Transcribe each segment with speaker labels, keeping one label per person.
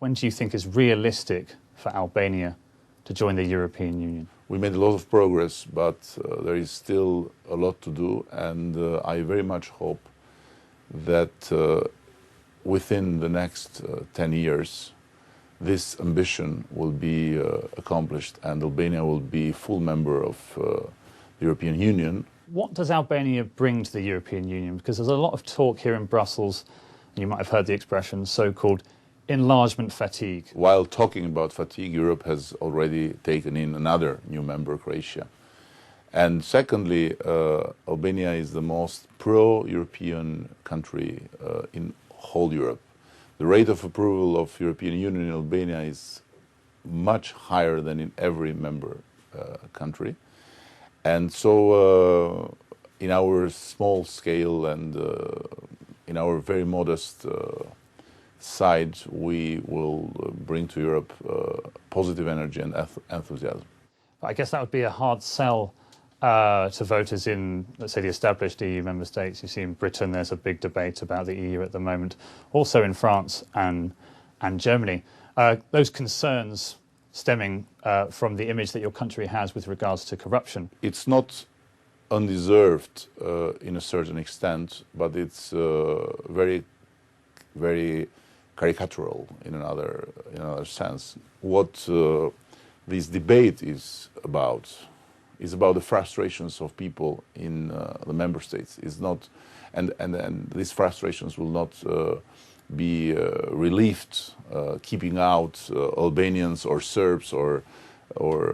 Speaker 1: when do you think is realistic for Albania to join the European Union?
Speaker 2: We made a lot of progress, but there is still a lot to do, and I very much hope that within the next 10 years, this ambition will be accomplished and Albania will be a full member of the European Union.
Speaker 1: What does Albania bring to the European Union? Because there's a lot of talk here in Brussels, you might have heard the expression, so-called enlargement fatigue.
Speaker 2: While talking about fatigue, Europe has already taken in another new member, Croatia. And secondly, Albania is the most pro-European country in whole Europe. The rate of approval of European Union in Albania is much higher than in every member country. And so in our small scale and in our very modest side, we will bring to Europe positive energy and enthusiasm.
Speaker 1: I guess that would be a hard sell to voters in, let's say, the established EU member states. You see in Britain there's a big debate about the EU at the moment, also in France and Germany. Those concerns stemming from the image that your country has with regards to corruption.
Speaker 2: It's not undeserved in a certain extent, but it's very, very caricatural in another sense. What this debate is about the frustrations of people in the member states. Is not, and these frustrations will not be relieved keeping out Albanians or Serbs or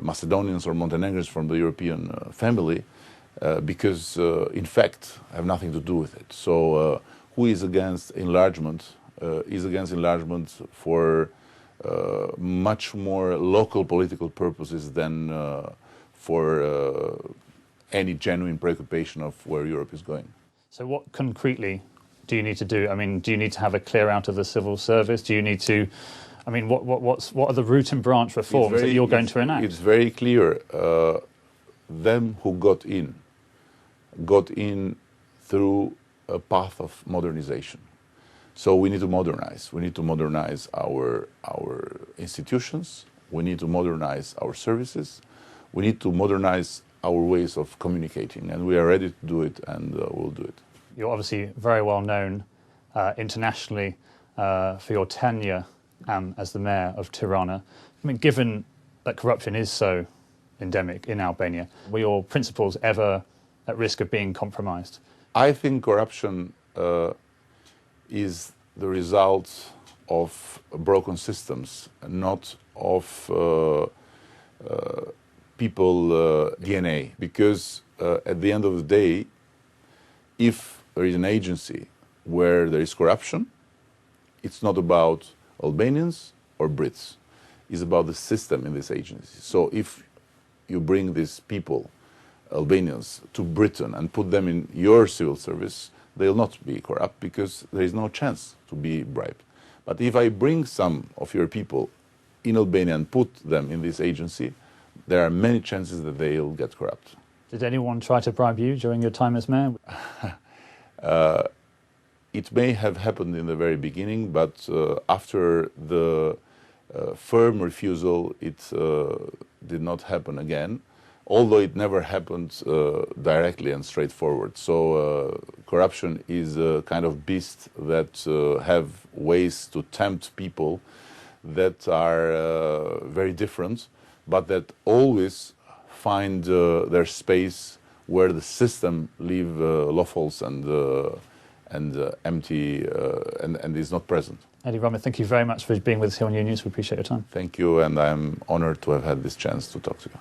Speaker 2: Macedonians or Montenegrins from the European family, because in fact have nothing to do with it. So who is against enlargement is against enlargement for much more local political purposes than for any genuine preoccupation of where Europe is going.
Speaker 1: So what concretely do you need to do? I mean, do you need to have a clear out of the civil service? Do you need to, I mean, what are the root and branch reforms that you're going to enact?
Speaker 2: It's very clear. Them who got in through a path of modernization. So we need to modernize. We need to modernize our institutions. We need to modernize our services. We need to modernize our ways of communicating, and we are ready to do it, and we'll do it.
Speaker 1: You're obviously very well known internationally for your tenure as the mayor of Tirana. I mean, given that corruption is so endemic in Albania, were your principles ever at risk of being compromised?
Speaker 2: I think corruption is the result of broken systems, not of people DNA. Because at the end of the day, if there is an agency where there is corruption, it's not about Albanians or Brits. It's about the system in this agency. So if you bring these people, Albanians, to Britain and put them in your civil service, they'll not be corrupt because there is no chance to be bribed. But if I bring some of your people in Albania and put them in this agency, there are many chances that they'll get corrupt.
Speaker 1: Did anyone try to bribe you during your time as mayor?
Speaker 2: It may have happened in the very beginning, but after the firm refusal, it did not happen again, although it never happened directly and straightforward. So corruption is a kind of beast that have ways to tempt people that are very different, but that always find their space where the system leave loopholes and empty and is not present.
Speaker 1: Eddie Rama, thank you very much for being with us here on New News. We appreciate your time.
Speaker 2: Thank you, and I'm honored to have had this chance to talk to you.